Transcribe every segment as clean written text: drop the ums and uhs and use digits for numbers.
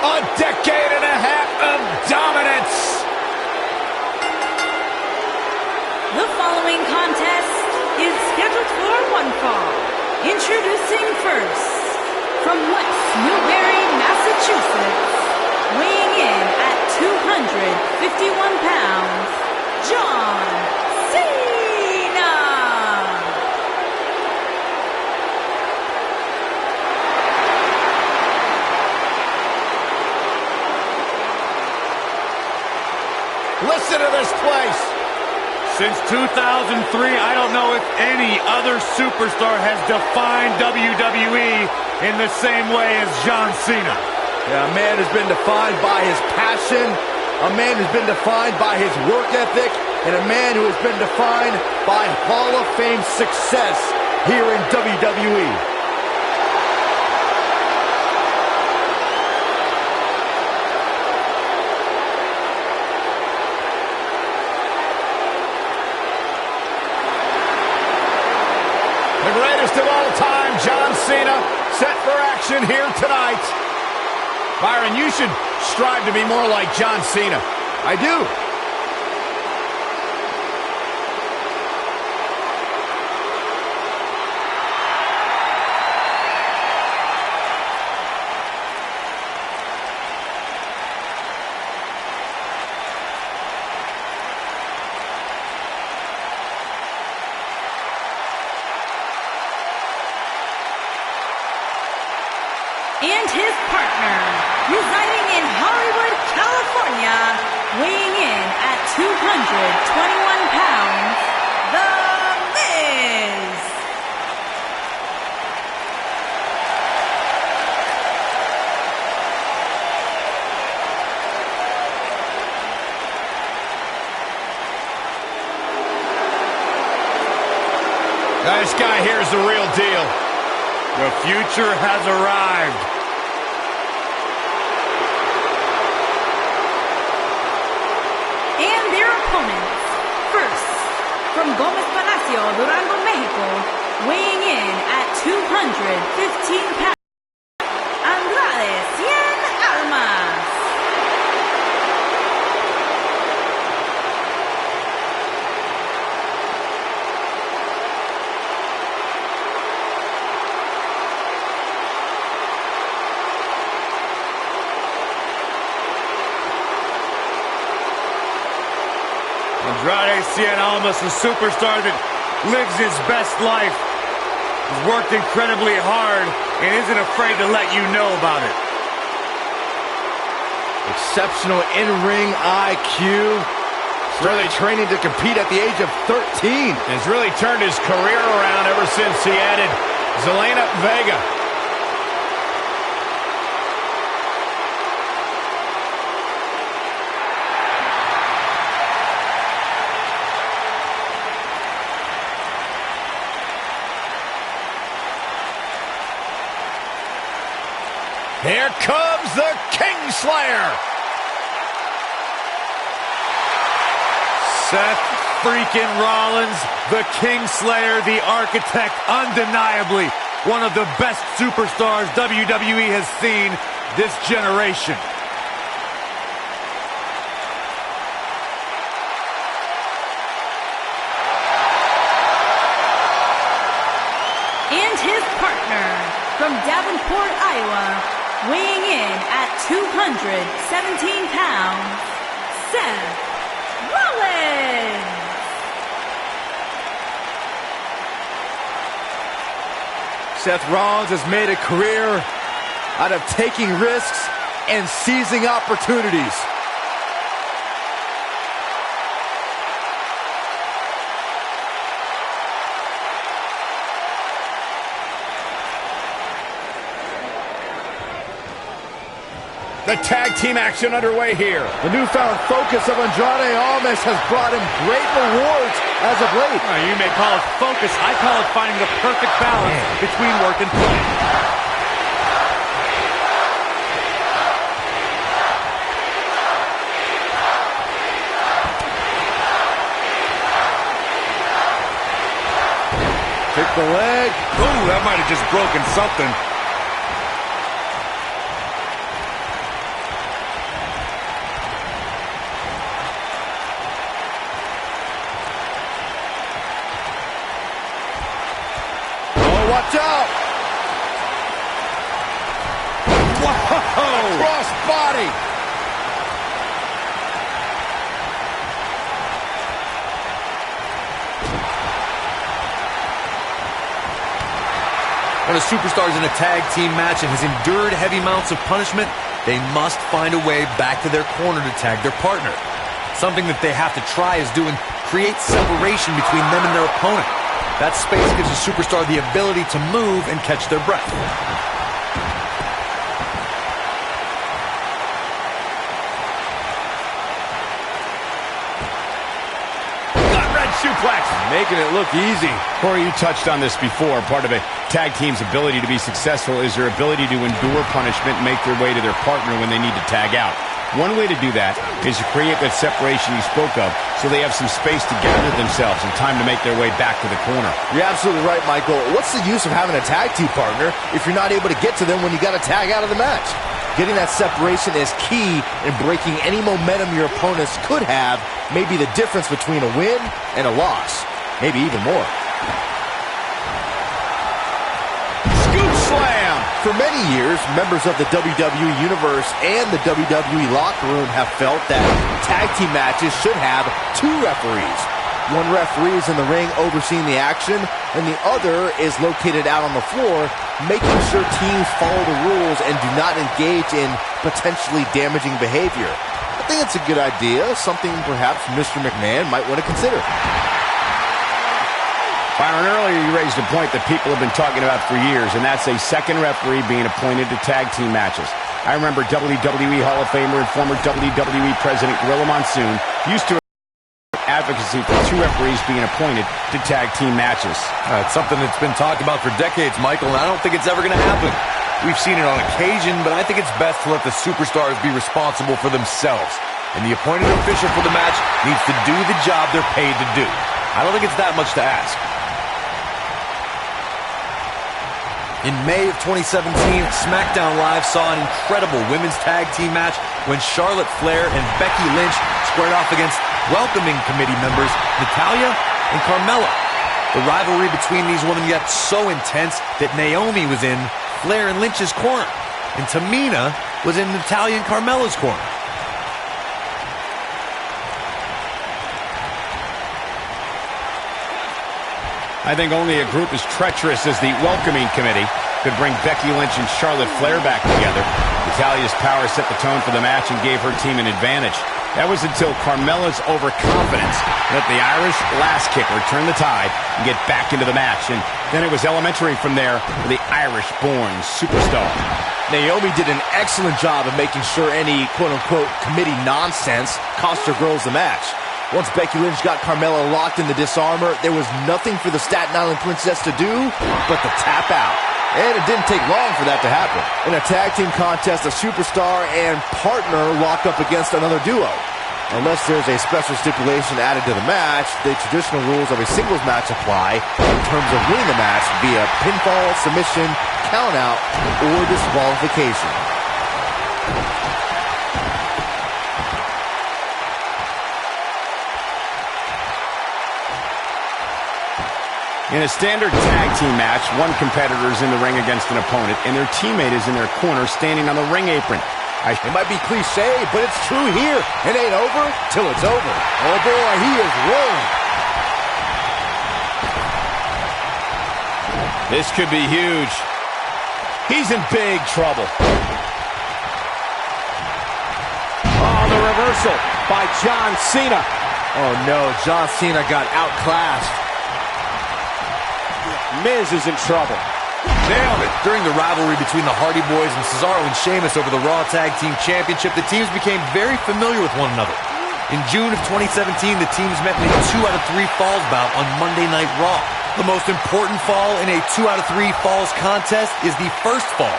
A decade and a half of dominance. The following contest is scheduled for one fall. Introducing first, from West Newbury, Massachusetts, weighing in at 251 pounds, John Cena. Listen to this place. Since 2003, I don't know if any other superstar has defined WWE in the same way as John Cena. Yeah, a man who's been defined by his passion, a man who's been defined by his work ethic, and a man who has been defined by Hall of Fame success here in WWE. The greatest of all time, John Cena, set for action here tonight. Byron, you should strive to be more like John Cena. I do. And his partner, residing in Hollywood, California, weighing in at 221 pounds, The MIZ. This guy here is the real deal. The future has arrived. And their opponents, first, from Gómez Palacio, Durango, Mexico, weighing in at 215 pounds, Andrade, Cena. Andrade Cien Almas, a superstar that lives his best life. He's worked incredibly hard and isn't afraid to let you know about it. Exceptional in-ring IQ. Really training to compete at the age of 13. Has really turned his career around ever since he added Zelina Vega. Here comes the Kingslayer. Seth freaking Rollins, the Kingslayer, the architect, undeniably one of the best superstars WWE has seen this generation. And his partner, from Davenport, Iowa, weighing in at 217 pounds, Seth Rollins. Seth Rollins has made a career out of taking risks and seizing opportunities. The tag team action underway here. The newfound focus of Andrade Almas has brought him great rewards as of late. You may call it focus. I call it finding the perfect balance between work and play. Kick the leg. Ooh, that might have just broken something. cross-body. When a superstar is in a tag team match and has endured heavy amounts of punishment, they must find a way back to their corner to tag their partner. Something that they have to try is doing create separation between them and their opponent. That space gives a superstar the ability to move and catch their breath. Suplex, making it look easy. Corey, you touched on this before. Part of a tag team's ability to be successful is their ability to endure punishment and make their way to their partner when they need to tag out. One way to do that is to create that separation you spoke of so they have some space to gather themselves and time to make their way back to the corner. You're absolutely right, Michael. What's the use of having a tag team partner if you're not able to get to them when you got to tag out of the match? Getting that separation is key in breaking any momentum your opponents could have, maybe the difference between a win and a loss, maybe even more. Scoop slam! For many years, members of the WWE Universe and the WWE locker room have felt that tag team matches should have two referees. One referee is in the ring overseeing the action, and the other is located out on the floor, making sure teams follow the rules and do not engage in potentially damaging behavior. I think it's a good idea, something perhaps Mr. McMahon might want to consider. Byron, earlier you raised a point that people have been talking about for years, and that's a second referee being appointed to tag team matches. I remember WWE Hall of Famer and former WWE President Gorilla Monsoon used to advocacy for two referees being appointed to tag team matches. It's something that's been talked about for decades, Michael, and I don't think it's ever going to happen. We've seen it on occasion, but I think it's best to let the superstars be responsible for themselves. And the appointed official for the match needs to do the job they're paid to do. I don't think it's that much to ask. In May of 2017, SmackDown Live saw an incredible women's tag team match when Charlotte Flair and Becky Lynch squared off against welcoming committee members Natalya and Carmella. The rivalry between these women got so intense that Naomi was in Flair and Lynch's corner, and Tamina was in Natalya and Carmella's corner. I think only a group as treacherous as the welcoming committee could bring Becky Lynch and Charlotte Flair back together. Natalya's power set the tone for the match and gave her team an advantage. That was until Carmella's overconfidence let the Irish last kicker turn the tide and get back into the match. And then it was elementary from there for the Irish-born superstar. Naomi did an excellent job of making sure any quote-unquote committee nonsense cost her girls the match. Once Becky Lynch got Carmella locked in the disarmor, there was nothing for the Staten Island Princess to do but to tap out. And it didn't take long for that to happen. In a tag team contest, a superstar and partner lock up against another duo. Unless there's a special stipulation added to the match, the traditional rules of a singles match apply in terms of winning the match via pinfall, submission, countout, or disqualification. In a standard tag team match, one competitor is in the ring against an opponent, and their teammate is in their corner standing on the ring apron. It might be cliche, but it's true here. It ain't over till it's over. Oh boy, he is rolling. This could be huge. He's in big trouble. Oh, the reversal by John Cena. Oh no, John Cena got outclassed. Miz is in trouble. Nailed it. During the rivalry between the Hardy Boys and Cesaro and Sheamus over the Raw Tag Team Championship, the teams became very familiar with one another. In June of 2017, the teams met in a 2 out of 3 falls bout on Monday Night Raw. The most important fall in a 2 out of 3 falls contest is the first fall.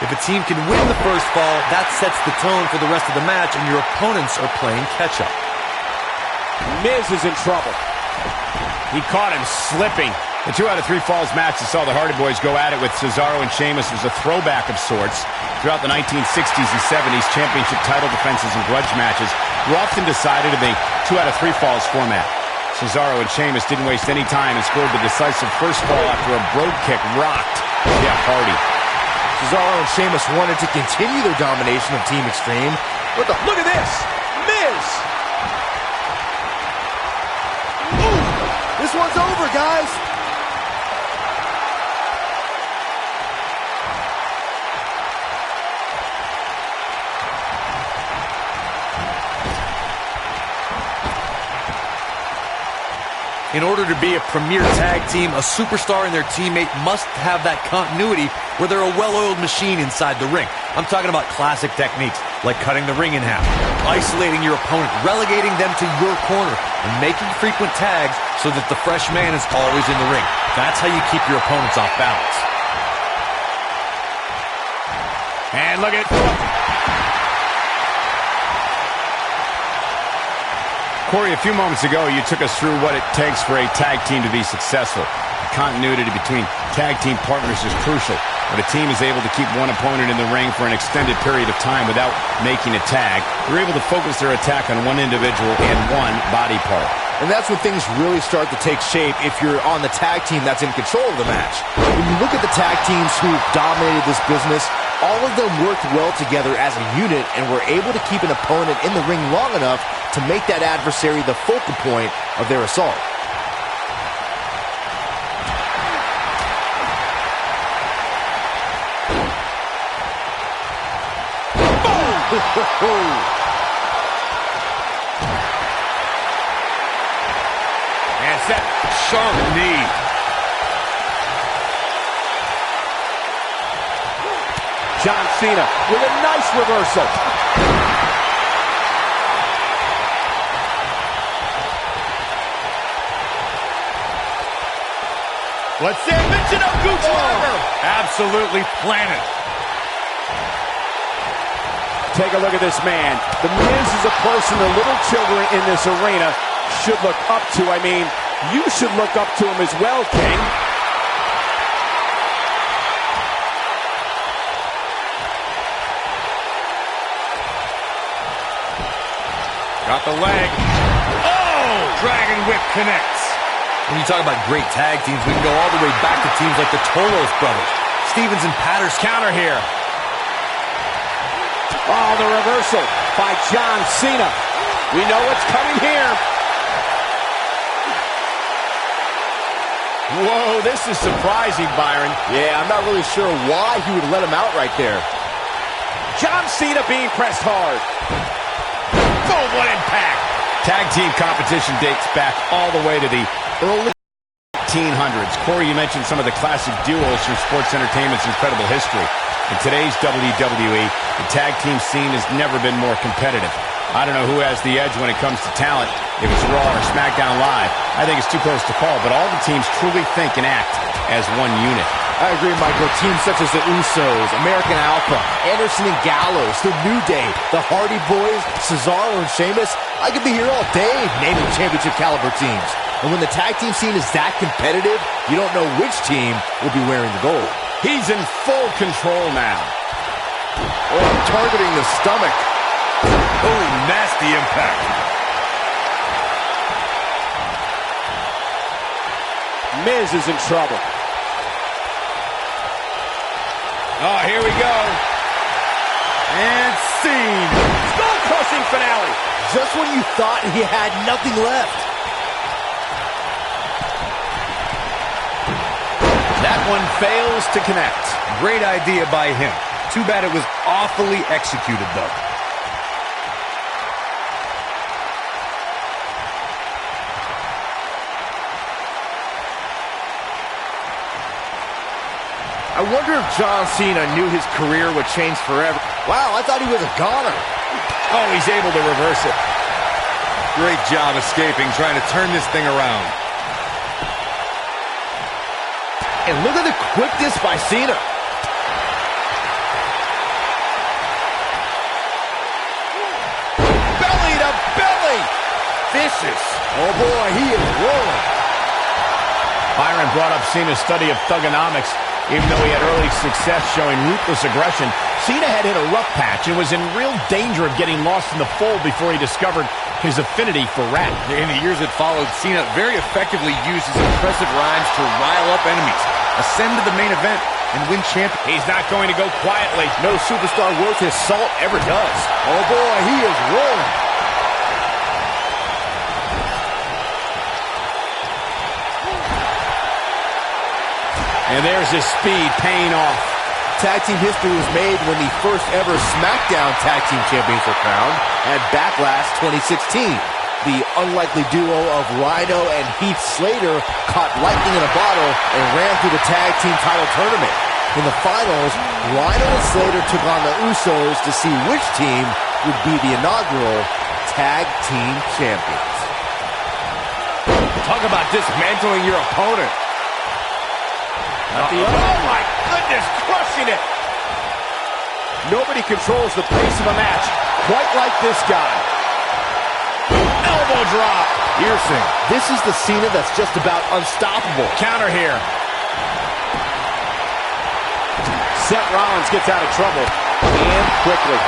If a team can win the first fall, that sets the tone for the rest of the match, and your opponents are playing catch-up. Miz is in trouble. He caught him slipping. The 2 out of 3 falls match that saw the Hardy Boys go at it with Cesaro and Sheamus was a throwback of sorts. Throughout the 1960s and 70s, championship title defenses and grudge matches were often decided in the 2 out of 3 falls format. Cesaro and Sheamus didn't waste any time and scored the decisive first fall after a brogue kick rocked Jeff Hardy. Cesaro and Sheamus wanted to continue their domination of Team Extreme. Look at this! Miz! Ooh, this one's over, guys! In order to be a premier tag team, a superstar and their teammate must have that continuity where they're a well-oiled machine inside the ring. I'm talking about classic techniques like cutting the ring in half, isolating your opponent, relegating them to your corner, and making frequent tags so that the fresh man is always in the ring. That's how you keep your opponents off balance. And look at... Corey, a few moments ago, you took us through what it takes for a tag team to be successful. The continuity between tag team partners is crucial. When a team is able to keep one opponent in the ring for an extended period of time without making a tag, they're able to focus their attack on one individual and one body part. And that's when things really start to take shape if you're on the tag team that's in control of the match. When you look at the tag teams who dominated this business, all of them worked well together as a unit and were able to keep an opponent in the ring long enough to make that adversary the focal point of their assault. And set. Sharp knee. John Cena with a nice reversal. What's that? Mention of Gooch Driver. Absolutely planted. Take a look at this man. The Miz is a person the little children in this arena should look up to. I mean, you should look up to him as well, King. Got the leg. Oh! Dragon Whip connects. When you talk about great tag teams, we can go all the way back to teams like the Toros brothers. Stevens and Patterson. Counter here. Oh, the reversal by John Cena. We know what's coming here. Whoa, this is surprising, Byron. Yeah, I'm not really sure why he would let him out right there. John Cena being pressed hard. Boom, what impact. Tag team competition dates back all the way to the early 1800s. Corey, you mentioned some of the classic duos from sports entertainment's incredible history. In today's WWE, the tag team scene has never been more competitive. I don't know who has the edge when it comes to talent, if it's Raw or SmackDown Live. I think it's too close to call, but all the teams truly think and act as one unit. I agree, Michael. Teams such as the Usos, American Alpha, Anderson and Gallows, The New Day, the Hardy Boys, Cesaro and Sheamus. I could be here all day naming championship caliber teams. And when the tag team scene is that competitive, you don't know which team will be wearing the gold. He's in full control now. Oh, targeting the stomach. Oh, nasty impact. Miz is in trouble. Oh, here we go. And scene. Skull-crushing finale. Just when you thought he had nothing left. That one fails to connect. Great idea by him. Too bad it was awfully executed, though. I wonder if John Cena knew his career would change forever. Wow, I thought he was a goner. Oh, he's able to reverse it. Great job escaping, trying to turn this thing around. And look at the quickness by Cena. Belly to belly. Vicious. Oh boy, he is rolling. Byron brought up Cena's study of thugonomics. Even though he had early success showing ruthless aggression, Cena had hit a rough patch and was in real danger of getting lost in the fold before he discovered his affinity for rap. In the years that followed, Cena very effectively used his impressive rhymes to rile up enemies, ascend to the main event, and win champion. He's not going to go quietly. No superstar worth his salt ever does. Oh boy, he is rolling. And there's his speed paying off. Tag team history was made when the first ever SmackDown Tag Team Champions were crowned at Backlash 2016. The unlikely duo of Rhino and Heath Slater caught lightning in a bottle and ran through the tag team title tournament. In the finals, Rhino and Slater took on the Usos to see which team would be the inaugural Tag Team Champions. Talk about dismantling your opponent. Oh my goodness, crushing it. Nobody controls the pace of a match quite like this guy. Elbow drop. Piercing. This is the Cena that's just about unstoppable. Counter here. Seth Rollins gets out of trouble, and quickly.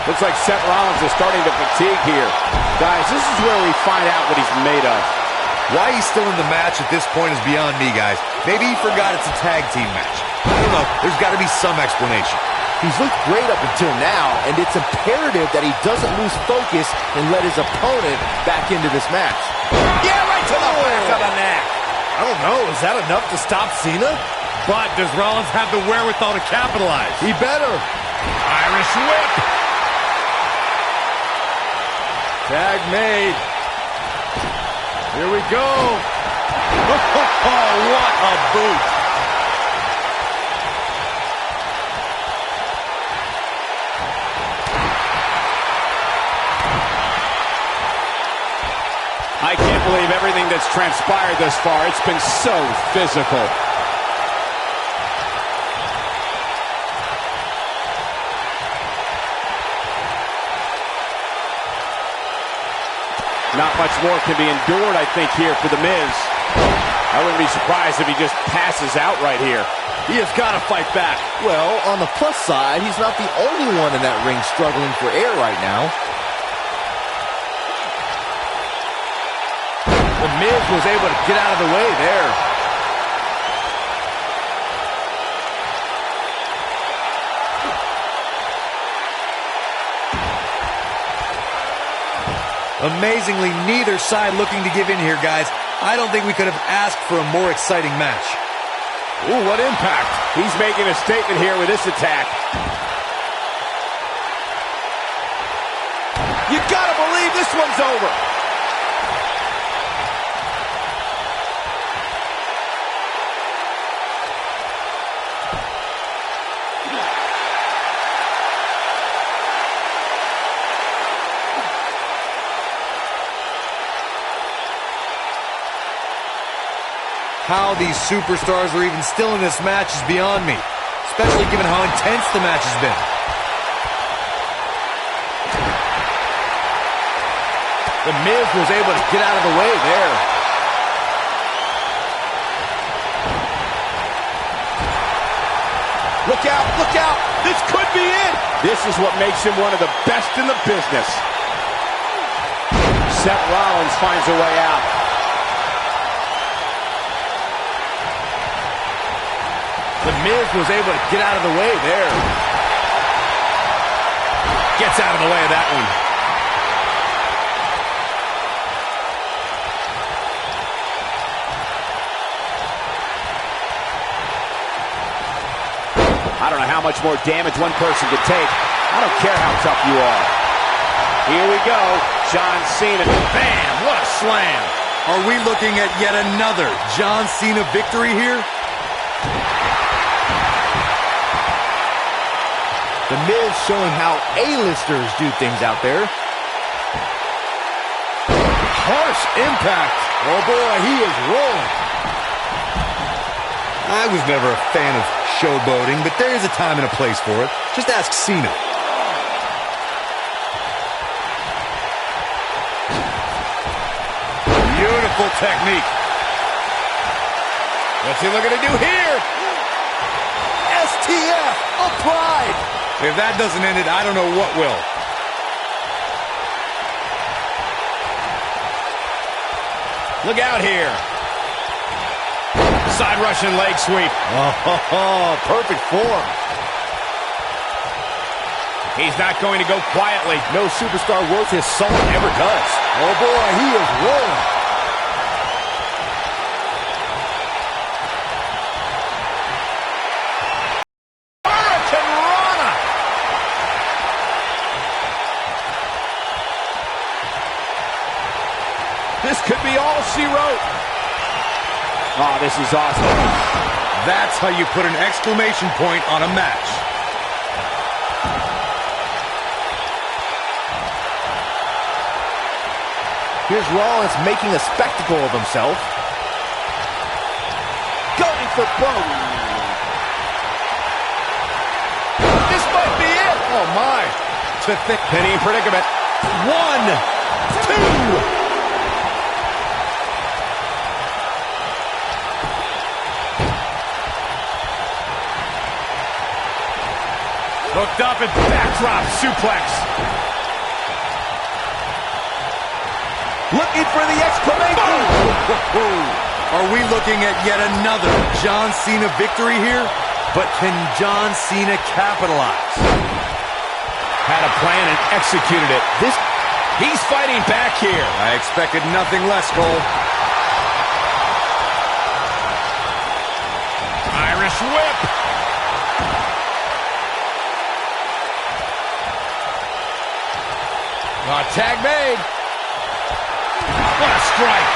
Looks like Seth Rollins is starting to fatigue here. Guys, this is where we find out what he's made of. Why he's still in the match at this point is beyond me, guys. Maybe he forgot it's a tag team match. I don't know. There's got to be some explanation. He's looked great up until now, and it's imperative that he doesn't lose focus and let his opponent back into this match. Yeah, right to the back of the neck. I don't know. Is that enough to stop Cena? But does Rollins have the wherewithal to capitalize? He better. Irish whip. Tag made. Here we go. Oh, what a boot. I can't believe everything that's transpired thus far. It's been so physical. Not much more can be endured, I think, here for The Miz. I wouldn't be surprised if he just passes out right here. He has got to fight back. Well, on the plus side, he's not the only one in that ring struggling for air right now. The Miz was able to get out of the way there. Amazingly, neither side looking to give in here, guys. I don't think we could have asked for a more exciting match. Ooh, what impact. He's making a statement here with this attack. You gotta believe this one's over. How these superstars are even still in this match is beyond me, especially given how intense the match has been. The Miz was able to get out of the way there. Look out, look out. This could be it. This is what makes him one of the best in the business. Seth Rollins finds a way out. The Miz was able to get out of the way there. Gets out of the way of that one. I don't know how much more damage one person could take. I don't care how tough you are. Here we go. John Cena. Bam! What a slam. Are we looking at yet another John Cena victory here? The Miz showing how A-listers do things out there. Harsh impact. Oh boy, he is rolling. I was never a fan of showboating, but there is a time and a place for it. Just ask Cena. Beautiful technique. What's he looking to do here? STF applied. If that doesn't end it, I don't know what will. Look out here. Side Russian leg sweep. Oh, perfect form. He's not going to go quietly. No superstar worth his salt ever does. Oh boy, he is rolling. This could be all she wrote. Oh, this is awesome. That's how you put an exclamation point on a match. Here's Rollins making a spectacle of himself. Going for both. This might be it. Oh, my. Penny in predicament. 1, 2. Hooked up and backdrop suplex. Looking for the exclamation. Are we looking at yet another John Cena victory here? But can John Cena capitalize? Had a plan and executed it. He's fighting back here. I expected nothing less, Cole. Irish whip. Tag made. What a strike.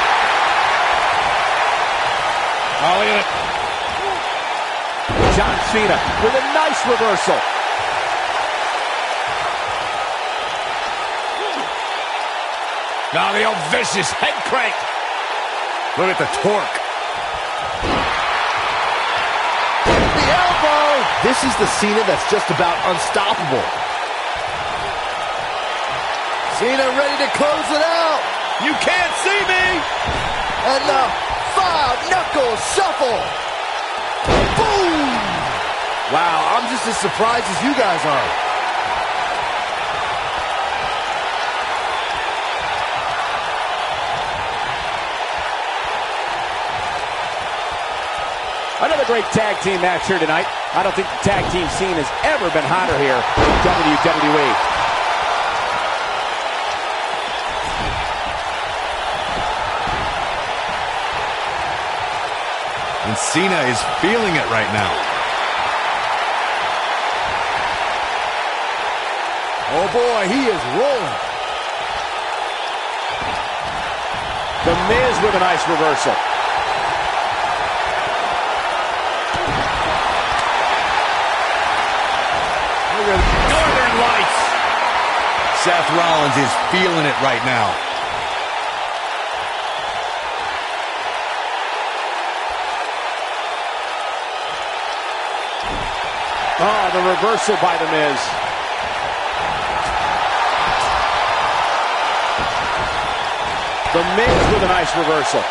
Oh, look at it. John Cena with a nice reversal. Now the old vicious head crank. Look at the torque. The elbow. This is the Cena that's just about unstoppable. Cena ready to close it out. You can't see me. And the 5-knuckle shuffle. Boom. Wow, I'm just as surprised as you guys are. Another great tag team match here tonight. I don't think the tag team scene has ever been hotter here in WWE. And Cena is feeling it right now. Oh boy, he is rolling. The Miz with a nice reversal. Northern Lights. Seth Rollins is feeling it right now. Oh, the reversal by The Miz. The Miz with a nice reversal.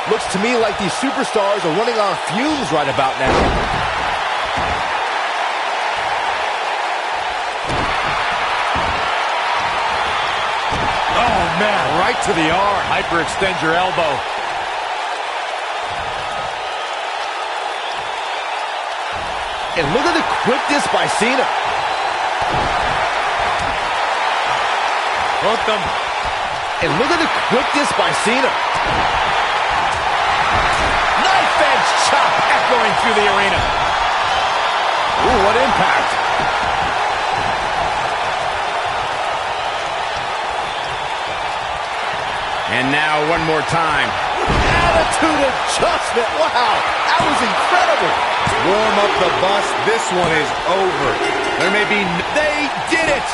Looks to me like these superstars are running on fumes right about now. Oh, man, right to the arm. Hyperextend your elbow. And look at the quickness by Cena. Hooked him. And look at the quickness by Cena. Knife edge chop echoing through the arena. Ooh, what impact. And now one more time. Attitude adjustment. Wow, that was incredible. Warm up the bus. This one is over. There may be... They did it.